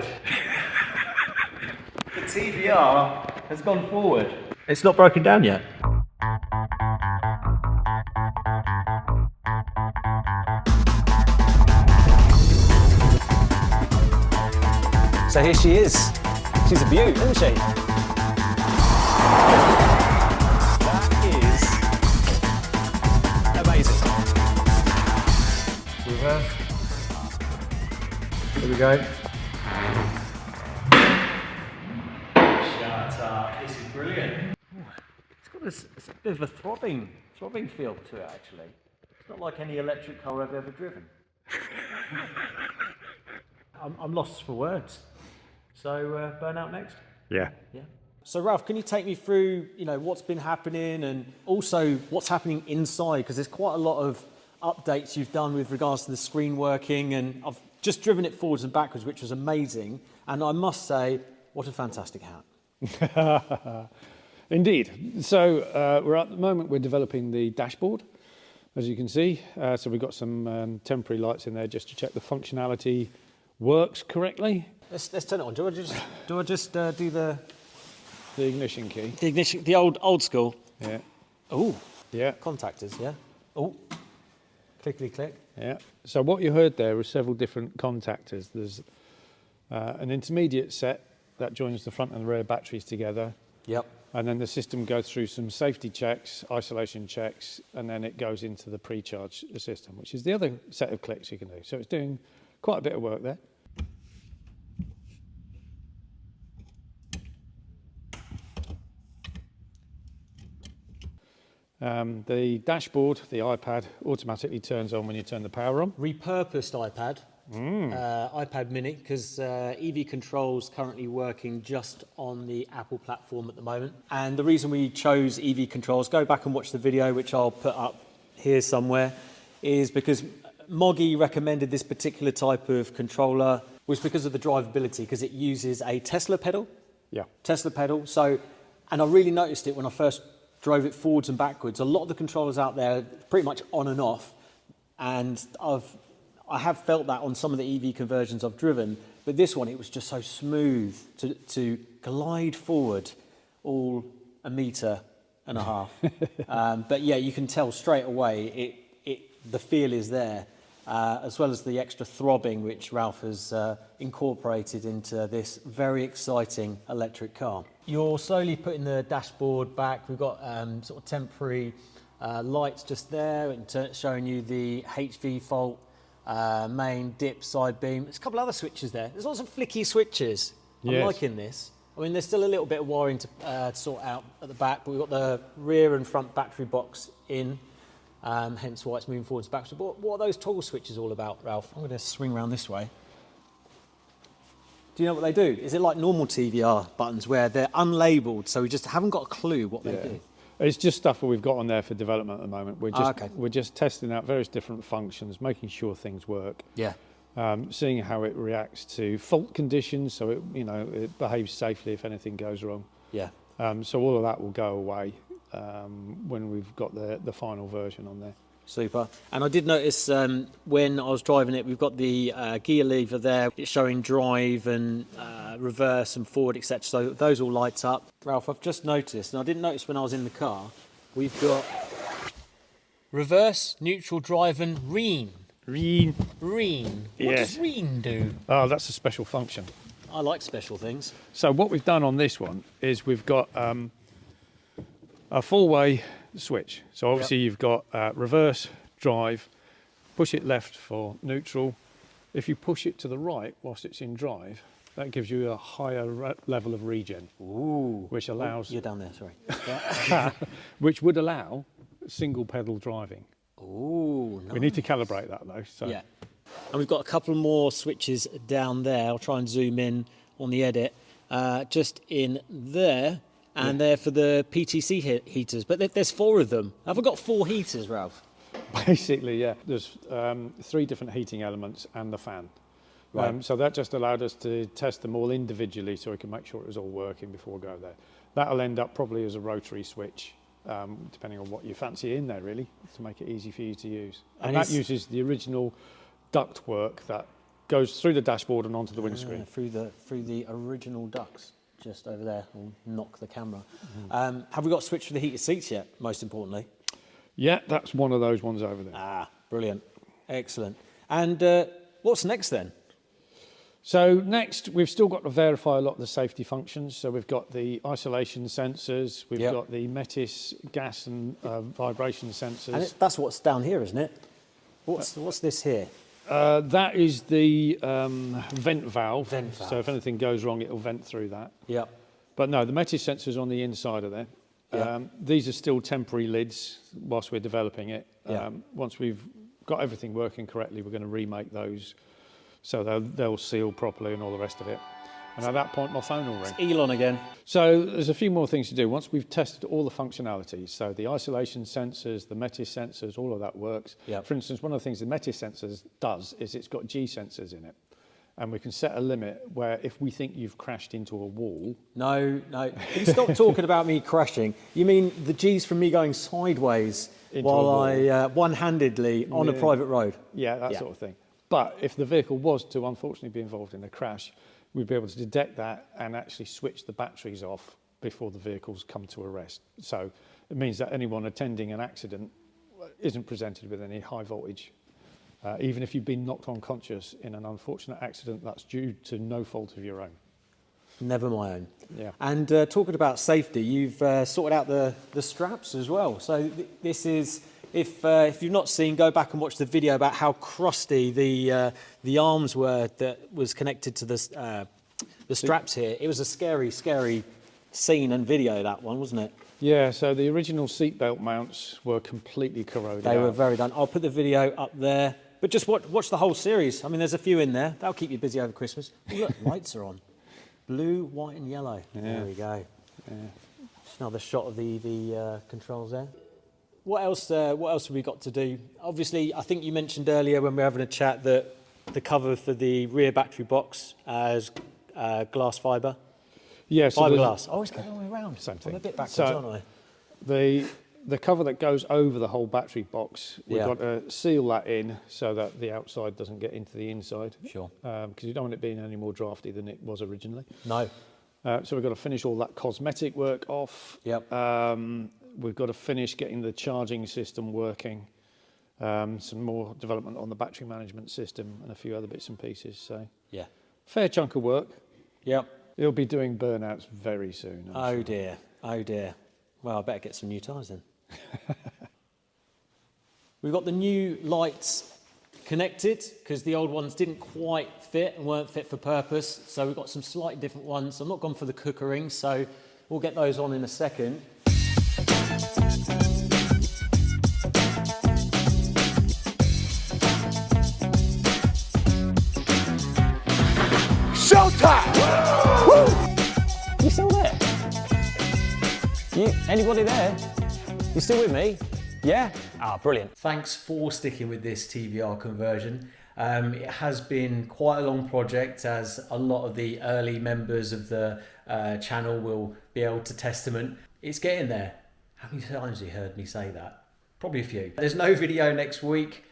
forward. The TVR has gone forward. It's not broken down yet. So here she is. She's a beaut, isn't she? That is amazing. Reverse. Here we go. Shut up. This is brilliant. It's got this a bit of a throbbing feel to it, actually. It's not like any electric car I've ever driven. I'm lost for words. So, burnout next? Yeah. Yeah. So, Ralph, can you take me through, what's been happening and also what's happening inside? Because there's quite a lot of updates you've done with regards to the screen working, and I've just driven it forwards and backwards, which was amazing. And I must say, what a fantastic hat. Indeed. So we're at the moment, we're developing the dashboard, as you can see. So we've got some temporary lights in there just to check the functionality works correctly. Let's turn it on. Do I just do the ignition key? The ignition, the old school. Yeah. Oh. Yeah. Contactors. Yeah. Oh. Clickety click. Yeah. So what you heard there were several different contactors. There's an intermediate set that joins the front and the rear batteries together. Yep. And then the system goes through some safety checks, isolation checks, and then it goes into the pre-charge system, which is the other set of clicks you can do. So it's doing quite a bit of work there. The dashboard, the iPad, automatically turns on when you turn the power on. Repurposed iPad, iPad mini, because EV Control's currently working just on the Apple platform at the moment. And the reason we chose EV Controls, go back and watch the video, which I'll put up here somewhere, is because Moggy recommended this particular type of controller was because of the drivability, because it uses a Tesla pedal. Yeah. Tesla pedal. So, and I really noticed it when I first drove it forwards and backwards. A lot of the controllers out there are pretty much on and off, and I have felt that on some of the EV conversions I've driven, but this one, it was just so smooth to glide forward all 1.5 meters. But yeah, you can tell straight away the feel is there, as well as the extra throbbing which Ralph has incorporated into this very exciting electric car. You're slowly putting the dashboard back. We've got sort of temporary lights just there, and showing you the HV fault, main, dip, side beam. There's a couple other switches there. There's lots of flicky switches. Yes. I'm liking this. I mean, there's still a little bit of wiring to sort out at the back, but we've got the rear and front battery box in, hence why it's moving forwards and backwards. But what are those toggle switches all about, Ralph? I'm going to swing around this way. Do you know what they do? Is it like normal TVR buttons where they're unlabelled, so we just haven't got a clue what they do? It's just stuff that we've got on there for development at the moment. We're just testing out various different functions, making sure things work. Yeah. Seeing how it reacts to fault conditions, so it behaves safely if anything goes wrong. Yeah. So all of that will go away when we've got the final version on there. Super. And I did notice when I was driving it, we've got the gear lever there. It's showing drive and reverse and forward, etc. So those all light up. Ralph, I've just noticed, and I didn't notice when I was in the car, we've got reverse, neutral, drive and regen. Regen. What does regen do? Oh, that's a special function. I like special things. So what we've done on this one is we've got a four-way switch. So obviously you've got reverse, drive, push it left for neutral. If you push it to the right whilst it's in drive, that gives you a higher level of regen. Ooh. Which allows... You're down there, sorry. Yeah. Which would allow single pedal driving. Ooh, nice. We need to calibrate that though. So. Yeah. And we've got a couple more switches down there. I'll try and zoom in on the edit. Just in there. And they're for the PTC heaters, but there's 4 of them. Have I got 4 heaters, Ralph? Basically, yeah. There's 3 different heating elements and the fan. Right. So that just allowed us to test them all individually so we can make sure it was all working before we go there. That'll end up probably as a rotary switch, depending on what you fancy in there, really, to make it easy for you to use. And that uses the original ductwork that goes through the dashboard and onto the windscreen. Through the original ducts, just over there. I'll knock the camera. Have we got a switch for the heated seats yet, most importantly? Yeah, that's one of those ones over there. Ah, brilliant. Excellent. And what's next then? So next, we've still got to verify a lot of the safety functions. So we've got the isolation sensors, we've got the Metis gas and vibration sensors. And that's what's down here, isn't it? What's this here? That is the vent valve. Vent valve. So if anything goes wrong, it'll vent through that. Yep. But no, the Metis sensors on the inside of there. These are still temporary lids whilst we're developing it. Once we've got everything working correctly, we're going to remake those so they'll seal properly and all the rest of it. And at that point, my phone will ring. It's Elon again. So there's a few more things to do. Once we've tested all the functionalities, so the isolation sensors, the Metis sensors, all of that works. For instance, one of the things the Metis sensors does is it's got G sensors in it. And we can set a limit where if we think you've crashed into a wall... No. Can you stop talking about me crashing? You mean the G's from me going sideways while I one-handedly on a private road? Yeah, that sort of thing. But if the vehicle was to unfortunately be involved in a crash, we'd be able to detect that and actually switch the batteries off before the vehicles come to a rest. So it means that anyone attending an accident isn't presented with any high voltage. Even if you've been knocked unconscious in an unfortunate accident that's due to no fault of your own. Never my own. Yeah. And talking about safety, you've sorted out the straps as well. So this is, if you've not seen, go back and watch the video about how crusty the arms were that was connected to the straps here. It was a scary, scary scene and video, that one, wasn't it? Yeah, so the original seatbelt mounts were completely corroded. They were very done. I'll put the video up there. But just watch the whole series. I mean, there's a few in there. That'll keep you busy over Christmas. Oh, look, lights are on. Blue, white and yellow. Yeah. There we go. Yeah. Just another shot of the EV controls there. What else have we got to do? Obviously, I think you mentioned earlier when we were having a chat that the cover for the rear battery box has glass fibre. Yeah, so fiberglass. I always go all the way around. Same thing. I'm a bit backwards, aren't I? The cover that goes over the whole battery box, we've got to seal that in so that the outside doesn't get into the inside. Sure. Because you don't want it being any more drafty than it was originally. No. So we've got to finish all that cosmetic work off. Yep. We've got to finish getting the charging system working. Some more development on the battery management system and a few other bits and pieces. So yeah, fair chunk of work. Yep. You'll be doing burnouts very soon. I'm sure. Dear. Oh dear. Well, I better get some new tyres then. We've got the new lights connected because the old ones didn't quite fit and weren't fit for purpose. So we've got some slightly different ones. I'm not gone for the cookering, so we'll get those on in a second. Showtime! Woo! You still there? Anybody there? You still with me? Yeah? Ah, brilliant. Thanks for sticking with this TVR conversion. It has been quite a long project, as a lot of the early members of the channel will be able to testament. It's getting there. How many times have you heard me say that? Probably a few. There's no video next week.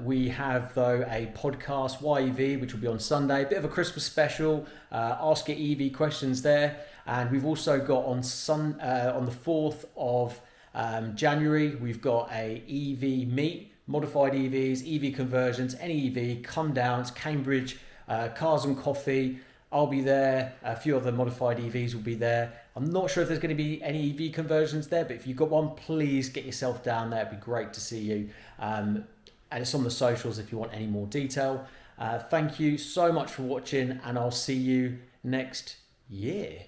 We have, though, a podcast, YEV, which will be on Sunday. A bit of a Christmas special. Ask It EV questions there. And we've also got on the 4th of January, we've got a EV meet, modified EVs, EV conversions, any EV, come down. It's Cambridge, Cars and Coffee. I'll be there. A few other modified EVs will be there. I'm not sure if there's going to be any EV conversions there, but if you've got one, please get yourself down there. It'd be great to see you. And it's on the socials if you want any more detail. Thank you so much for watching, and I'll see you next year.